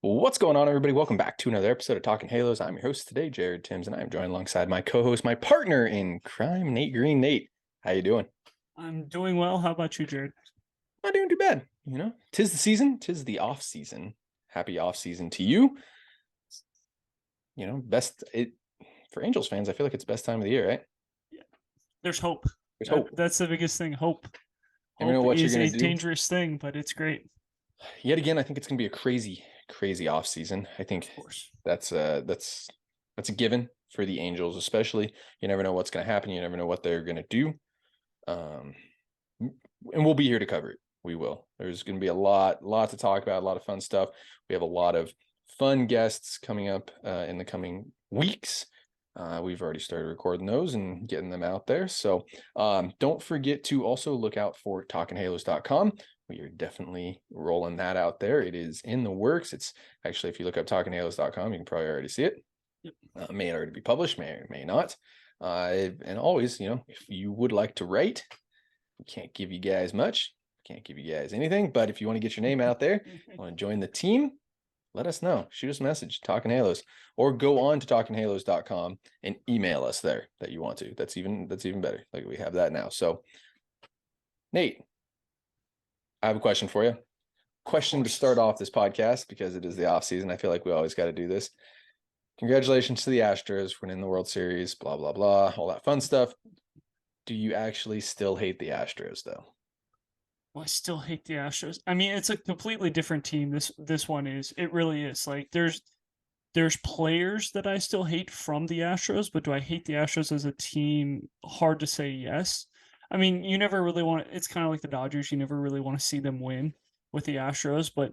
What's going on, everybody? Welcome back to another episode of Talking Halos. I'm your host today, Jared Timms, and I'm joined alongside my co-host, my partner in crime, Nate Green. Nate, how you doing? I'm doing well. How about you, Jared? Not doing too bad. Tis the season, tis the off season. Happy off season to you. Best it for Angels fans. I feel like it's best time of the year, right? Yeah. There's hope. There's hope. That's the biggest thing. Hope. Never know Hope what you're is gonna a do. dangerous thing, but it's great. Yet again, I think it's gonna be a crazy off season. I think Of course. that's a given for the Angels, especially. You never know what's gonna happen. You never know what they're gonna do. Um, and we'll be here to cover it. We will. There's going to be a lot to talk about, a lot of fun stuff. We have a lot of fun guests coming up in the coming weeks. We've already started recording those and getting them out there. So don't forget to also look out for talkinghalos.com. We are definitely rolling that out there. It is in the works. It's actually, if you look up talkinghalos.com, you can probably already see it. Yep. May already be published, may not. And always, if you would like to write, we can't give you guys much, can't give you guys anything, but if you want to get your name out there, want to join the team, let us know. Shoot us a message, Talking Halos, or go on to talkinghalos.com and email us there that you want to. That's even better. Like, we have that now. So, Nate, I have a question for you. Question to start off this podcast, because it is the off season. I feel like we always got to do this. Congratulations to the Astros winning the World Series, blah, blah, blah, all that fun stuff. Do you actually still hate the Astros, though? Well, I still hate the Astros. I mean, it's a completely different team. This one is. It really is. Like there's players that I still hate from the Astros, but do I hate the Astros as a team? Hard to say yes. I mean, you never really want it's kind of like the Dodgers. You never really want to see them win with the Astros, but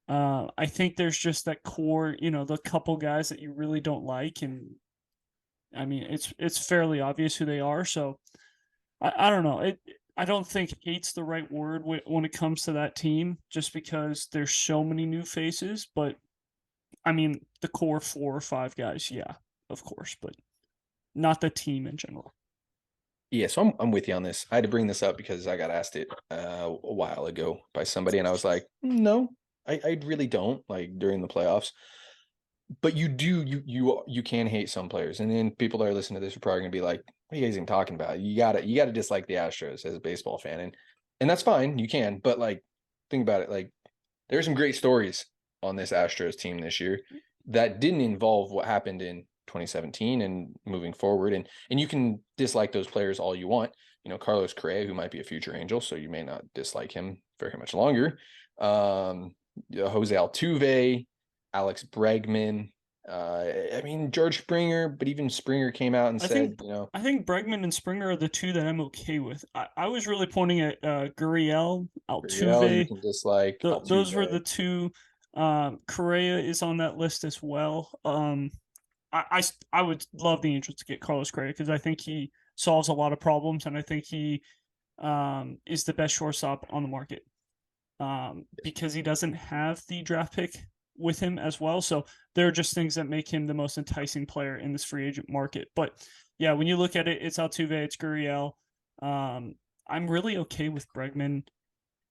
I think there's just that core, the couple guys that you really don't like, and I mean, it's fairly obvious who they are. So I don't know. I don't think hate's the right word when it comes to that team, just because there's so many new faces. But I mean, the core 4 or 5 guys, yeah, of course, but not the team in general. Yeah, so I'm with you on this. I had to bring this up because I got asked it a while ago by somebody, and I was like, no, I really don't, like, during the playoffs. But you can hate some players, and then people that are listening to this are probably gonna be like, what are you guys even talking about? You gotta dislike the Astros as a baseball fan, and that's fine, you can, but like, think about it, like, there's some great stories on this Astros team this year that didn't involve what happened in 2017 and moving forward. And you can dislike those players all you want. Carlos Correa, who might be a future Angel, so you may not dislike him very much longer. Jose Altuve, Alex Bregman. I mean, George Springer, but even Springer came out and I said, think I think Bregman and Springer are the two that I'm okay with. I was really pointing at Gurriel, Gurriel, you Altuve. can dislike Those were the Altuve. two. Correa is on that list as well. I would love the Angels to get Carlos Correa because I think he solves a lot of problems, and I think he is the best shortstop on the market because he doesn't have the draft pick with him as well. So there are just things that make him the most enticing player in this free agent market. But yeah, when you look at it, it's Altuve, it's Gurriel. I'm really okay with Bregman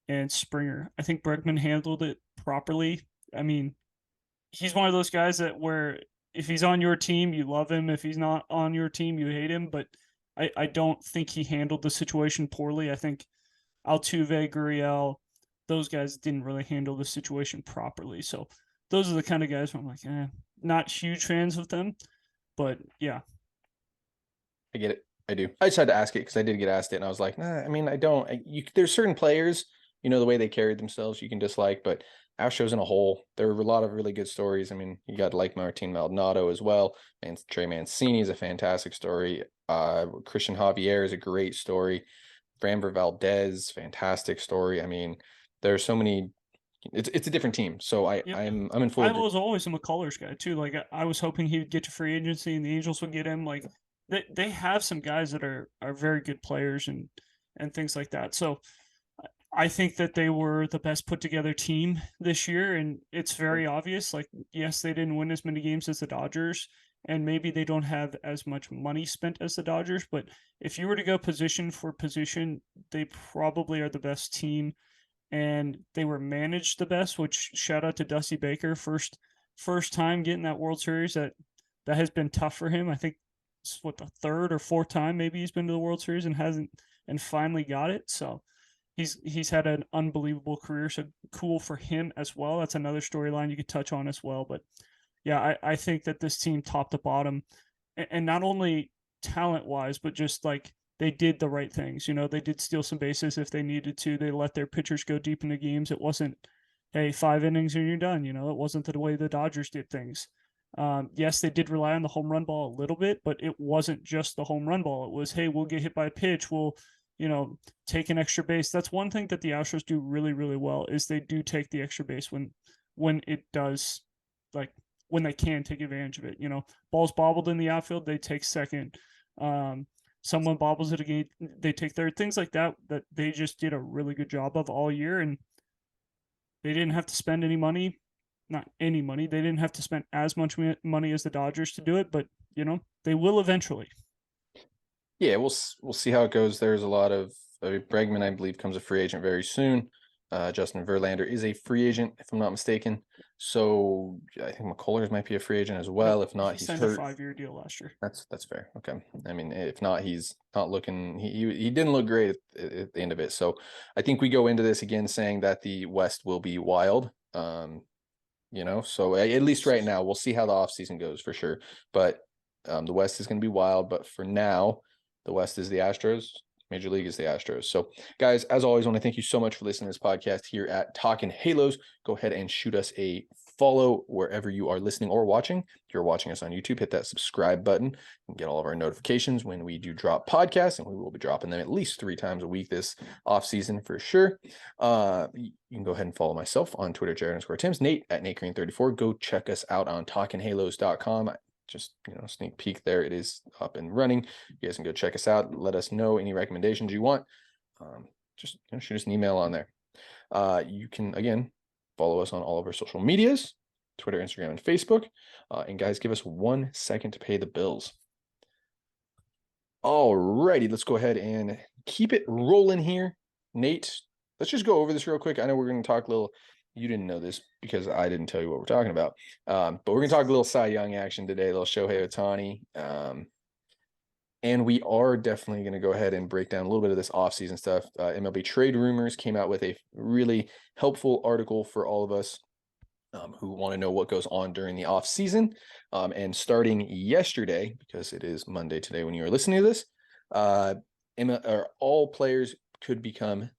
and Springer. I think Bregman handled it properly. I mean, he's one of those guys that where if he's on your team, you love him. If he's not on your team, you hate him. But I don't think he handled the situation poorly. I think Altuve, Gurriel, those guys didn't really handle the situation properly. So those are the kind of guys where I'm like, not huge fans of them. But yeah. I get it. I do. I just had to ask it because I did get asked it, and I was like, nah. I mean, I don't. There's certain players, the way they carried themselves, you can dislike, but Astros in a whole, there were a lot of really good stories. I mean, you got like Martin Maldonado as well, and Trey Mancini is a fantastic story. Christian Javier is a great story. Framber Valdez, fantastic story. I mean, there's so many. It's a different team, so Yep. I'm in full I agreement. was always a McCullers guy too. Like I was hoping he would get to free agency and the Angels would get him. Like they have some guys that are very good players and things like that. So I think that they were the best put together team this year, and it's very obvious. Like, yes, they didn't win as many games as the Dodgers, and maybe they don't have as much money spent as the Dodgers. But if you were to go position for position, they probably are the best team and they were managed the best, which shout out to Dusty Baker. First time getting that World Series that has been tough for him. I think it's what, the third or fourth time maybe he's been to the World Series and hasn't, and finally got it. So he's had an unbelievable career. So cool for him as well. That's another storyline you could touch on as well. But yeah, I think that this team top to bottom, and not only talent wise, but just like they did the right things. You know, they did steal some bases if they needed to. They let their pitchers go deep into games. It wasn't, hey, 5 innings and you're done. You know, it wasn't the way the Dodgers did things. Yes, they did rely on the home run ball a little bit, but it wasn't just the home run ball. It was, hey, we'll get hit by a pitch. We'll, take an extra base. That's one thing that the Astros do really, really well, is they do take the extra base when it does, like when they can take advantage of it. Balls bobbled in the outfield, they take second. Someone bobbles it again, they take third. Things like that they just did a really good job of all year, and they didn't have to spend any money. Not any money. They didn't have to spend as much money as the Dodgers to do it, but they will eventually. Yeah, we'll see how it goes. There's a lot of Bregman, I believe, comes a free agent very soon. Justin Verlander is a free agent, if I'm not mistaken. So I think McCullers might be a free agent as well. If not, he he's signed hurt. a 5-year deal last year. That's fair. Okay. I mean, if not, he's not looking. He didn't look great at the end of it. So I think we go into this again saying that the West will be wild. So at least right now, we'll see how the offseason goes for sure. But the West is going to be wild. But for now, the West is the Astros. Major League is the Astros. So, guys, as always, I want to thank you so much for listening to this podcast here at Talkin' Halos. Go ahead and shoot us a follow wherever you are listening or watching. If you're watching us on YouTube, hit that subscribe button and get all of our notifications when we do drop podcasts, and we will be dropping them at least 3 times a week this off season for sure. You can go ahead and follow myself on Twitter, Jared_Tims, Nate at NateGreen34. Go check us out on talkinhalos.com. Just sneak peek there. It is up and running. You guys can go check us out. Let us know any recommendations you want. Just shoot us an email on there. You can again follow us on all of our social medias, Twitter, Instagram, and Facebook. And guys, give us 1 second to pay the bills. All righty, let's go ahead and keep it rolling here. Nate, let's just go over this real quick. I know we're going to talk a little. You didn't know this because I didn't tell you what we're talking about. But we're going to talk a little Cy Young action today, a little Shohei Ohtani. And we are definitely going to go ahead and break down a little bit of this offseason stuff. MLB Trade Rumors came out with a really helpful article for all of us who want to know what goes on during the offseason. And starting yesterday, because it is Monday today when you are listening to this, all players could become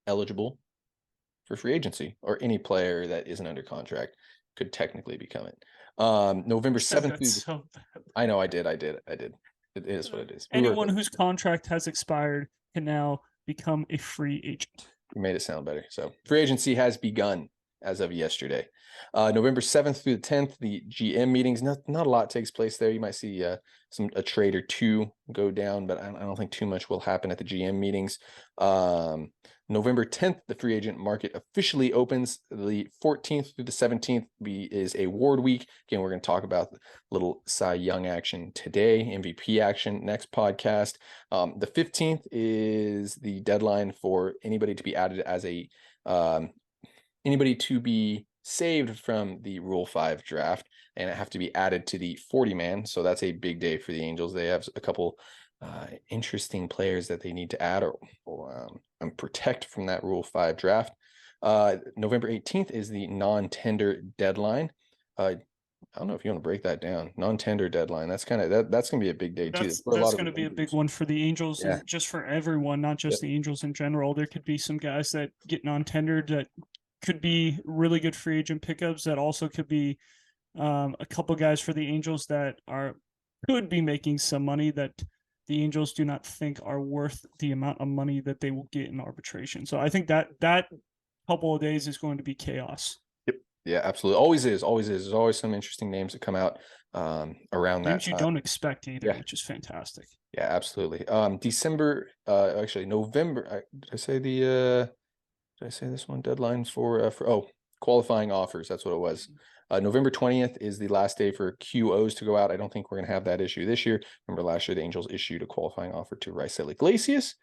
eligible for free agency, or any player that isn't under contract could technically become it. November 7th. So I know I did. It is what it is. Anyone whose contract has expired can now become a free agent. You made it sound better. So free agency has begun as of yesterday. November 7th through the 10th, the GM meetings. Not a lot takes place there. You might see a trade or two go down, but I don't think too much will happen at the GM meetings. November 10th, the free agent market officially opens. The 14th through the 17th is award week. Again, we're going to talk about a little Cy Young action today, MVP action next podcast. The 15th is the deadline for anybody to be added as anybody to be saved from the Rule 5 draft, and it have to be added to the 40-man. So that's a big day for the Angels. They have a couple interesting players that they need to add or protect from that Rule 5 draft. November 18th is the non-tender deadline. I don't know if you want to break that down. Non-tender deadline. That's kind of that's going to be a big day too. That's going to be a big one for the Angels, and just for everyone, not just the Angels in general. There could be some guys that get non-tendered that could be really good free agent pickups. That also could be a couple guys for the Angels that could be making some money that the Angels do not think are worth the amount of money that they will get in arbitration. So I think that couple of days is going to be chaos. Yep. Yeah, absolutely. Always is. There's always some interesting names that come out around that names you don't expect either, which is fantastic. Yeah, absolutely. November. Did I say this one deadline for qualifying offers. That's what it was. November 20th is the last day for QOs to go out. I don't think we're going to have that issue this year. Remember last year, the Angels issued a qualifying offer to Raisel Iglesias,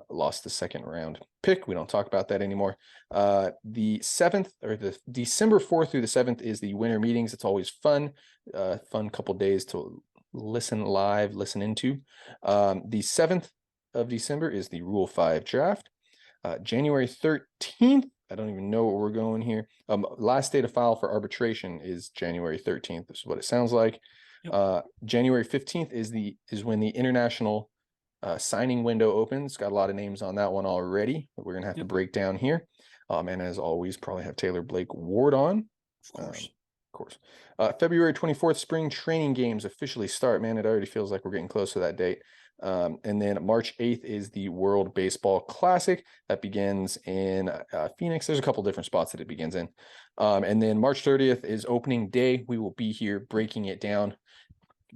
lost the second round pick. We don't talk about that anymore. The 7th or the December 4th through the 7th is the winter meetings. It's always fun, fun couple days to listen into. The 7th of December is the Rule 5 draft. January 13th, I don't even know where we're going here. Last day to file for arbitration is January 13th. This is what it sounds like. Yep. January 15th is when the international signing window opens. Got a lot of names on that one already that we're gonna have to break down here. And as always, probably have Taylor Blake Ward on. Of course. February 24th, spring training games officially start. Man, it already feels like we're getting close to that date. And then March 8th is the World Baseball Classic that begins in Phoenix. There's a couple different spots that it begins in. And then March 30th is opening day. We will be here breaking it down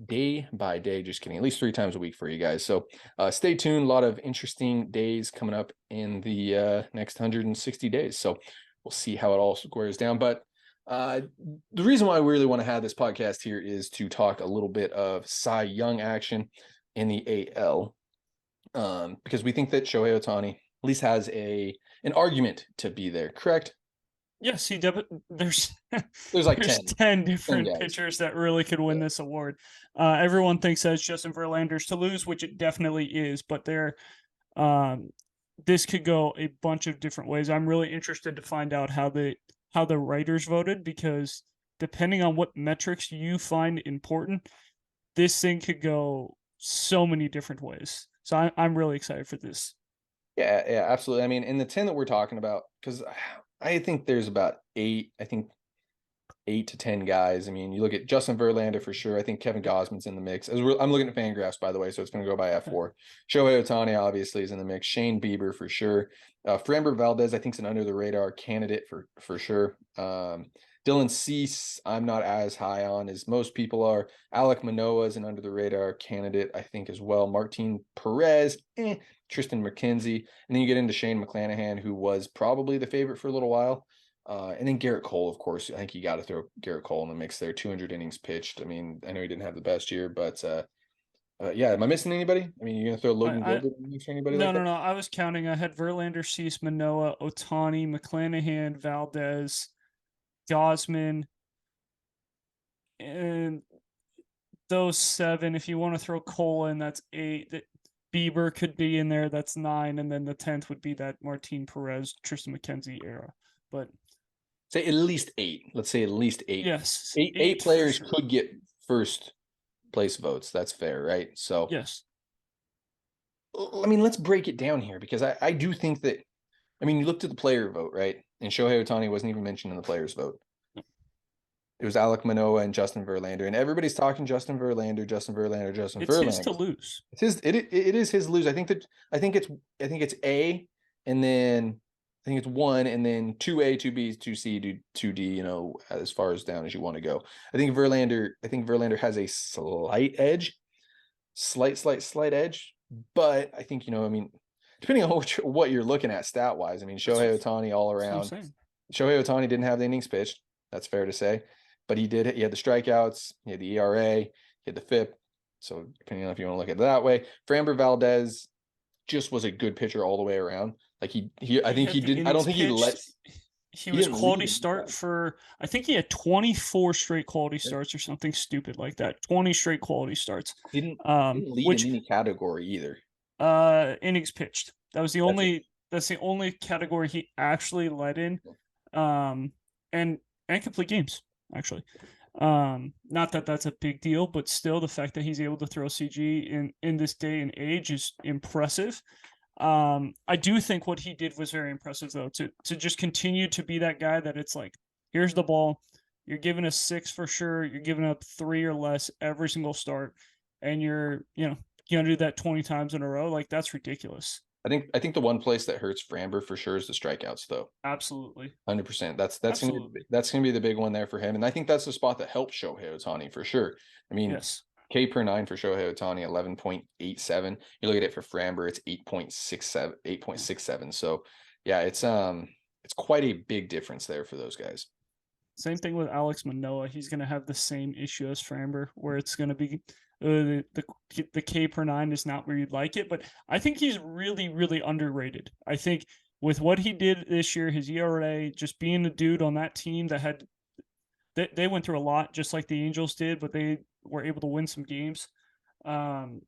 day by day. Just kidding, at least 3 times a week for you guys. So stay tuned. A lot of interesting days coming up in the next 160 days. So we'll see how it all squares down. But the reason why we really want to have this podcast here is to talk a little bit of Cy Young action in the AL, because we think that Shohei Ohtani at least has an argument to be there. Correct? Yes, there's like there's 10 different pitchers that really could win this award. Everyone thinks that it's Justin Verlander's to lose, which it definitely is, but this could go a bunch of different ways. I'm really interested to find out how the writers voted, because depending on what metrics you find important, this thing could go so many different ways. So I'm really excited for this. Yeah, absolutely. I mean, in the 10 that we're talking about, because I think there's about 8 to 10 guys. I mean, you look at Justin Verlander for sure. I think Kevin Gausman's in the mix. I'm looking at Fangraphs, by the way, so it's going to go by F4. Shohei Ohtani obviously is in the mix. Shane Bieber for sure. Framber Valdez, I think, is an under the radar candidate for sure. Dylan Cease, I'm not as high on as most people are. Alek Manoah is an under the radar candidate, I think, as well. Martin Perez, Tristan McKenzie, and then you get into Shane McClanahan, who was probably the favorite for a little while. And then Garrett Cole, of course. I think you got to throw Garrett Cole in the mix there. 200 innings pitched. I mean, I know he didn't have the best year, but yeah. Am I missing anybody? I mean, you're gonna throw Logan Gilbert in the mix or anybody like that? No. I was counting. I had Verlander, Cease, Manoah, Ohtani, McClanahan, Valdez, Gausman, and those 7. If you want to throw Cole in, that's 8. Bieber could be in there. That's 9, and then the 10th would be that Martin Perez, Tristan McKenzie era. But say at least 8. Let's say at least 8. Yes, eight players could get first place votes. That's fair, right? So yes. I mean, let's break it down here, because I do think that, I mean, you looked at the player vote, right? And Shohei Ohtani wasn't even mentioned in the players vote. It was Alek Manoah and Justin Verlander, and everybody's talking Justin Verlander. It's his to lose. It is his lose. I think it's A, and then I think it's 1, and then 2A, 2B, 2C, 2D. You know, as far as down as you want to go. I think Verlander has a slight edge, slight edge. But I think, I mean, depending on what you're looking at stat wise, I mean, Shohei Ohtani all around. Shohei Ohtani didn't have the innings pitched. That's fair to say. But he did. He had the strikeouts. He had the ERA. He had the FIP. So depending on if you want to look at it that way, Framber Valdez just was a good pitcher all the way around. Like I think he didn't. I don't think he let. He was quality start for. I think he had 24 straight quality starts or something stupid like that. 20 straight quality starts. Didn't lead in any category either. Innings pitched. That was the only. That's the only category he actually led in. And complete games, actually. Not that that's a big deal, but still the fact that he's able to throw CG in this day and age is impressive. I do think what he did was very impressive, though, to just continue to be that guy that it's like, here's the ball, you're giving us 6 for sure, you're giving up 3 or less every single start, and you're gonna do that 20 times in a row. Like, that's ridiculous. I think the one place that hurts Framber for sure is the strikeouts, though. Absolutely, 100%. That's gonna be the big one there for him, and I think that's the spot that helps Shohei Ohtani for sure. I mean, yes. K per 9 for Shohei Ohtani, 11.87. You look at it for Framber, it's 8.67. So yeah, it's it's quite a big difference there for those guys. Same thing with Alex Manoah. He's going to have the same issue as Framber, where it's going to be the K per nine is not where you'd like it. But I think he's really, really underrated. I think with what he did this year, his ERA, just being a dude on that team that had they went through a lot, just like the Angels did, but they were able to win some games. And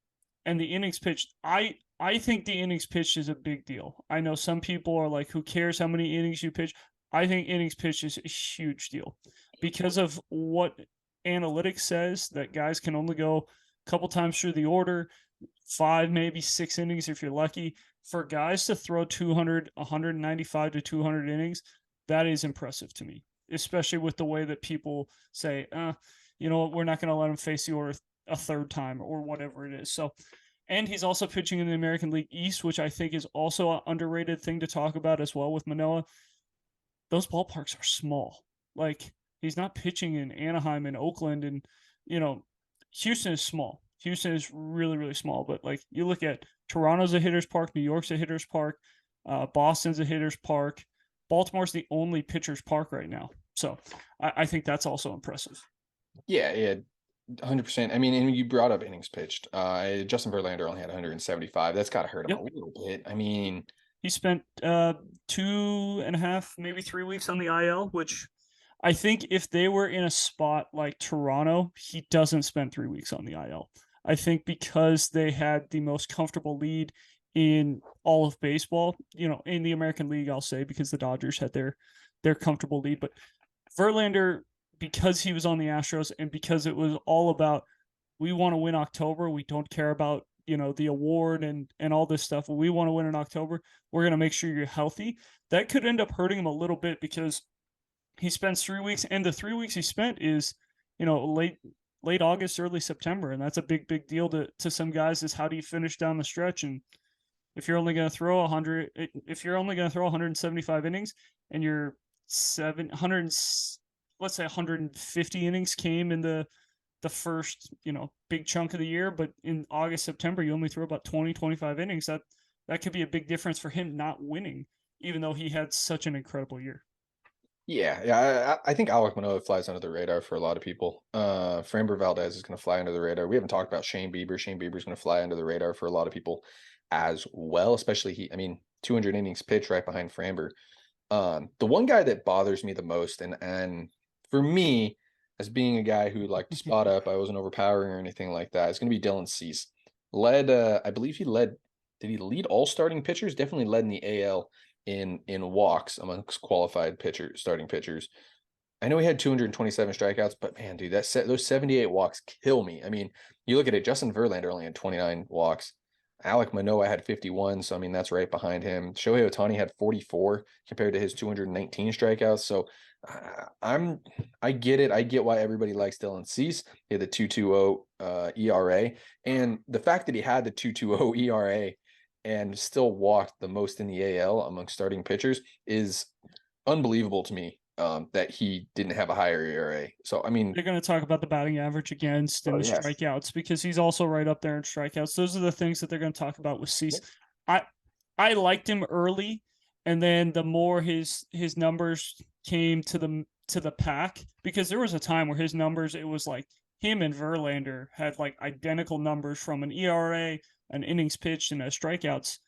the innings pitched, I think the innings pitched is a big deal. I know some people are like, who cares how many innings you pitch? I think innings pitched is a huge deal because of what analytics says that guys can only go a couple times through the order, 5, maybe 6 innings if you're lucky. For guys to throw 200, 195 to 200 innings, that is impressive to me, especially with the way that people say, we're not going to let him face the order a third time or whatever it is. So, and he's also pitching in the American League East, which I think is also an underrated thing to talk about as well with Manoah. Those ballparks are small. Like, he's not pitching in Anaheim and Oakland, and Houston is small. Houston is really, really small. But like, you look at Toronto's a hitter's park, New York's a hitter's park, Boston's a hitter's park. Baltimore's the only pitcher's park right now. So I think that's also impressive. Yeah, 100%. I mean, and you brought up innings pitched. Justin Verlander only had 175. That's got to hurt him a little bit. I mean, he spent 2.5, maybe 3 weeks on the IL, which I think if they were in a spot like Toronto, he doesn't spend 3 weeks on the IL. I think because they had the most comfortable lead in all of baseball, in the American League, I'll say, because the Dodgers had their comfortable lead. But Verlander, because he was on the Astros and because it was all about, we want to win October, we don't care about the award and all this stuff. We want to win in October. We're going to make sure you're healthy. That could end up hurting him a little bit because he spends 3 weeks, and the 3 weeks he spent is, late August, early September. And that's a big, big deal to some guys, is how do you finish down the stretch? And if you're only going to throw 175 innings and you're 700, let's say 150 innings came in the first, big chunk of the year, but in August, September, you only throw about 20, 25 innings. That could be a big difference for him not winning, even though he had such an incredible year. Yeah. I think Alek Manoah flies under the radar for a lot of people. Framber Valdez is going to fly under the radar. We haven't talked about Shane Bieber. Shane Bieber is going to fly under the radar for a lot of people as well, especially 200 innings pitched right behind Framber. The one guy that bothers me the most, and for me, as being a guy who liked to spot up, I wasn't overpowering or anything like that, it's going to be Dylan Cease. I believe did he lead all starting pitchers? Definitely led in the AL in walks amongst qualified starting pitchers. I know he had 227 strikeouts, but man, dude, those 78 walks kill me. I mean, you look at it, Justin Verlander only had 29 walks. Alek Manoah had 51, so I mean that's right behind him. Shohei Ohtani had 44 compared to his 219 strikeouts. So I get it. I get why everybody likes Dylan Cease. He had the 2.20 ERA, and the fact that he had the 2.20 ERA and still walked the most in the AL among starting pitchers is unbelievable to me. That he didn't have a higher ERA. So, I mean, they're going to talk about the batting average against and the strikeouts, because he's also right up there in strikeouts. Those are the things that they're going to talk about with Cease. I liked him early, and then the more his numbers came to the pack, because there was a time where his numbers, it was like him and Verlander had like identical numbers from an ERA, an innings pitched, and a strikeouts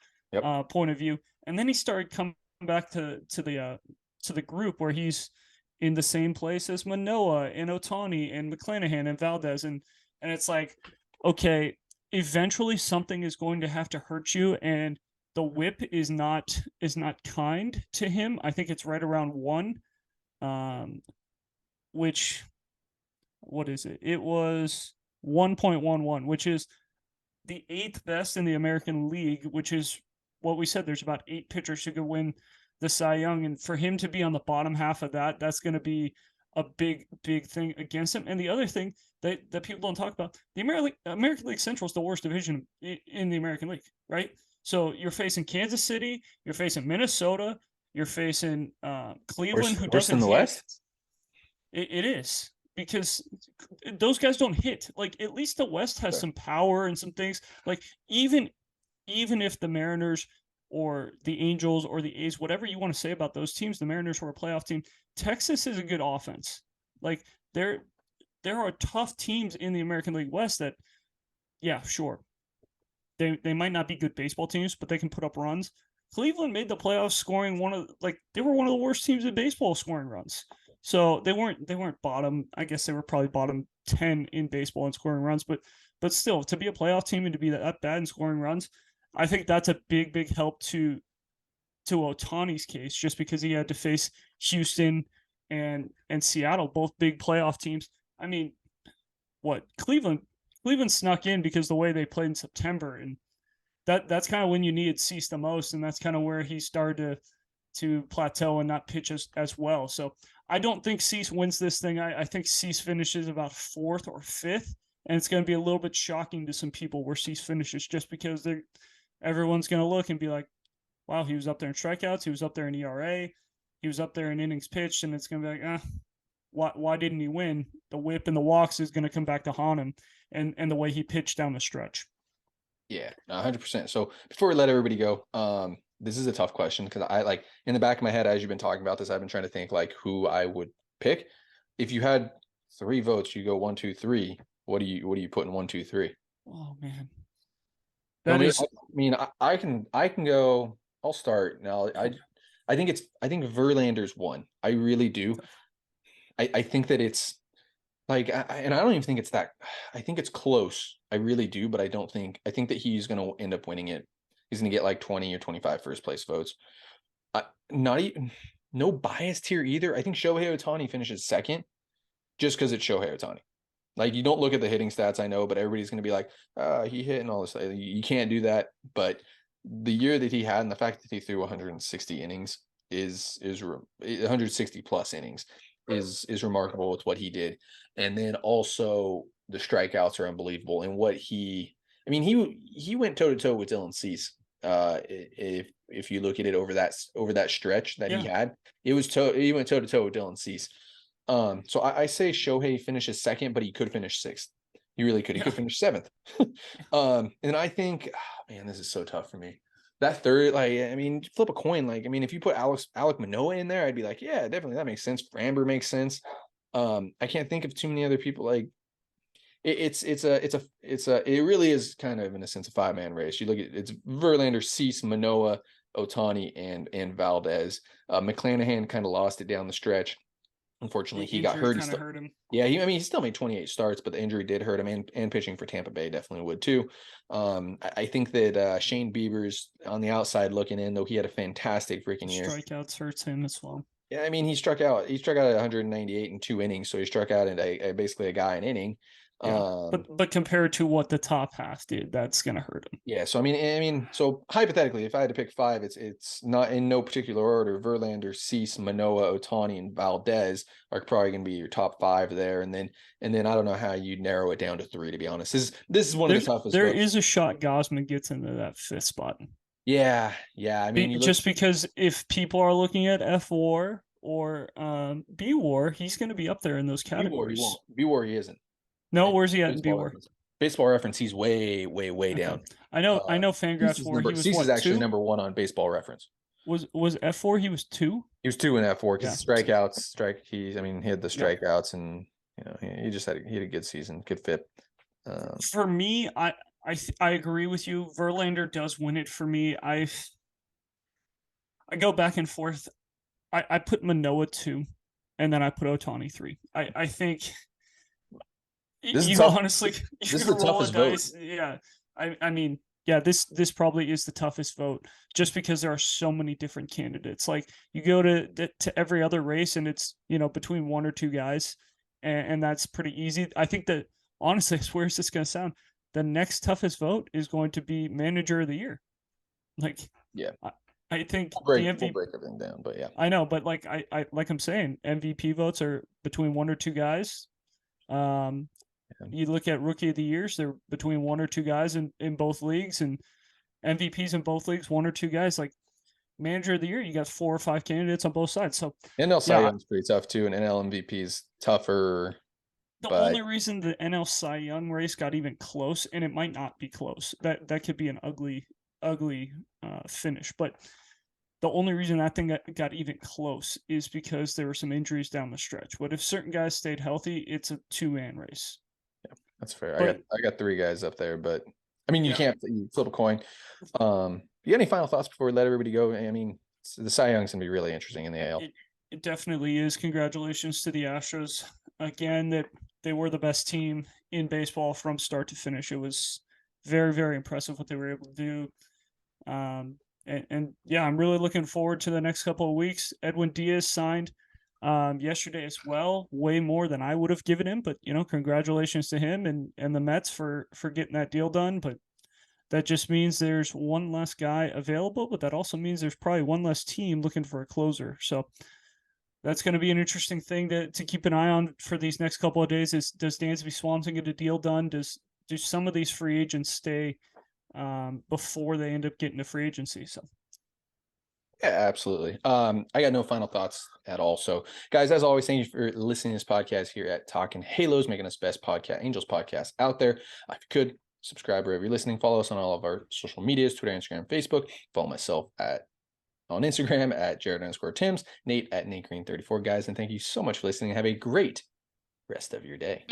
point of view. And then he started coming back to the group where he's in the same place as Manoah and Ohtani and McClanahan and Valdez. And it's like, okay, eventually something is going to have to hurt you. And the whip is not kind to him. I think it's right around 1, which, what is it? It was 1.11, which is the 8th best in the American League, which is what we said. There's about 8 pitchers who could win the Cy Young, and for him to be on the bottom half of that's going to be a big, big thing against him. And the other thing that people don't talk about, the American League Central is the worst division in the American League, right? So you're facing Kansas City, you're facing Minnesota, you're facing Cleveland, who worse doesn't than the hit. West. It is, because those guys don't hit. Like, at least the West has some power and some things. Like, even if the Mariners or the Angels or the A's, whatever you want to say about those teams, the Mariners were a playoff team. Texas is a good offense. Like there are tough teams in the American League West that, yeah, sure, they might not be good baseball teams, but they can put up runs. Cleveland made the playoffs scoring they were one of the worst teams in baseball scoring runs. So they weren't bottom. I guess they were probably bottom 10 in baseball in scoring runs, but still to be a playoff team and to be that bad in scoring runs, I think that's a big help to Ohtani's case, just because he had to face Houston and Seattle, both big playoff teams. I mean, what Cleveland snuck in because the way they played in September, and that's kind of when you needed Cease the most, and that's kind of where he started to plateau and not pitch as well. So I don't think Cease wins this thing. I think Cease finishes about 4th or 5th, and it's going to be a little bit shocking to some people where Cease finishes, just because everyone's going to look and be like, wow, he was up there in strikeouts, he was up there in ERA, he was up there in innings pitched, and it's going to be like, why didn't he win? The whip and the walks is going to come back to haunt him, and the way he pitched down the stretch. Yeah, 100%. So before we let everybody go, this is a tough question because I like in the back of my head, as you've been talking about this, I've been trying to think like who I would pick. If you had 3 votes, you go 1, 2, 3. What do you put in 1, 2, 3? Oh man, I that is. mean, I can go. I'll start now. I think Verlander's 1. I really do. I think that it's like, and I don't even think it's that. I think it's close. I really do, but I think that he's going to end up winning it. He's going to get like 20 or 25 first place votes. Not even, no bias here either. I think Shohei Ohtani finishes 2nd just because it's Shohei Ohtani. Like, you don't look at the hitting stats, I know, but everybody's going to be like, he hit and all this. You can't do that. But the year that he had and the fact that he threw 160 innings is 160 plus innings is remarkable with what he did. And then also the strikeouts are unbelievable. And he went toe to toe with Dylan Cease. If you look at it over that stretch that he had, he went toe to toe with Dylan Cease. So I say Shohei finishes 2nd, but he could finish 6th. He really could. He could finish 7th. And I think, man, this is so tough for me. That 3rd, flip a coin. If you put Alek Manoah in there, I'd be like, yeah, definitely that makes sense. Framber makes sense. I can't think of too many other people. Like it really is kind of in a sense a 5-man race. You look at it's Verlander, Cease, Manoah, Ohtani, and Valdez. McClanahan kind of lost it down the stretch. Unfortunately, he got hurt. Hurt him. Yeah, he still made 28 starts, but the injury did hurt him, and pitching for Tampa Bay definitely would too. I think that Shane Bieber's on the outside looking in, though he had a fantastic freaking year. Strikeouts hurts him as well. Yeah, he struck out at 198 in 2 innings, so he struck out at basically a guy an inning. Yeah, but compared to what the top half did, that's gonna hurt him. Yeah, so so hypothetically, if I had to pick 5, it's not in no particular order. Verlander, Cease, Manoah, Ohtani, and Valdez are probably going to be your top 5 there, and then I don't know how you narrow it down to 3. To be honest, this is one of the toughest. There is a shot Gausman gets into that 5th spot. Yeah. Just because if people are looking at F-WAR or B-WAR, he's going to be up there in those categories. B-WAR he isn't. No, where's he at in B-WAR? Baseball Reference, he's way down. I know Fangraphs 4. Cease is actually 2? Number 1 on Baseball Reference. Was F-4? He was 2. He was 2 in F-4 because strikeouts. He had the strikeouts, and he just had a good season, good fit. For me, I agree with you. Verlander does win it for me. I go back and forth. I put Manoah 2, and then I put Ohtani 3. I think. This is the toughest vote. Yeah, this probably is the toughest vote, just because there are so many different candidates. Like, you go to every other race, and it's between 1 or 2 guys, and that's pretty easy. I think that honestly, where is this going to sound? The next toughest vote is going to be Manager of the Year. Like, yeah, I think we'll break everything down, but yeah, I know, but like I'm saying, MVP votes are between 1 or 2 guys. You look at Rookie of the Years, they're between 1 or 2 guys in both leagues, and MVPs in both leagues, 1 or 2 guys. Like, Manager of the Year, you got 4 or 5 candidates on both sides. So NL Cy Young's pretty tough too, and NL MVP is tougher. The only reason the NL Cy Young race got even close, and it might not be close, that could be an ugly ugly finish. But the only reason that thing got even close is because there were some injuries down the stretch. But if certain guys stayed healthy, it's a two-man race. That's fair. But I got three guys up there, but I mean, you yeah, can't you flip a coin. You got any final thoughts before we let everybody go? I mean, the Cy Young's gonna be really interesting in the AL. it definitely is. Congratulations to the Astros again. That they were the best team in baseball from start to finish. It was very, very impressive what they were able to do. And yeah, I'm really looking forward to the next couple of weeks. Edwin Diaz signed yesterday as well, way more than I would have given him. But congratulations to him and the Mets for getting that deal done. But that just means there's one less guy available, but that also means there's probably one less team looking for a closer. So that's going to be an interesting thing to keep an eye on for these next couple of days. Is does Dansby Swanson get a deal done? Do some of these free agents stay before they end up getting to free agency? So Yeah, absolutely. I got no final thoughts at all. So, guys, as always, thank you for listening to this podcast here at Talking Halos, making us best podcast, Angels podcast out there. If you could subscribe wherever you're listening, follow us on all of our social medias, Twitter, Instagram, Facebook. Follow myself on Instagram at Jared_Tims, Nate at Nate Green 34, guys. And thank you so much for listening. Have a great rest of your day.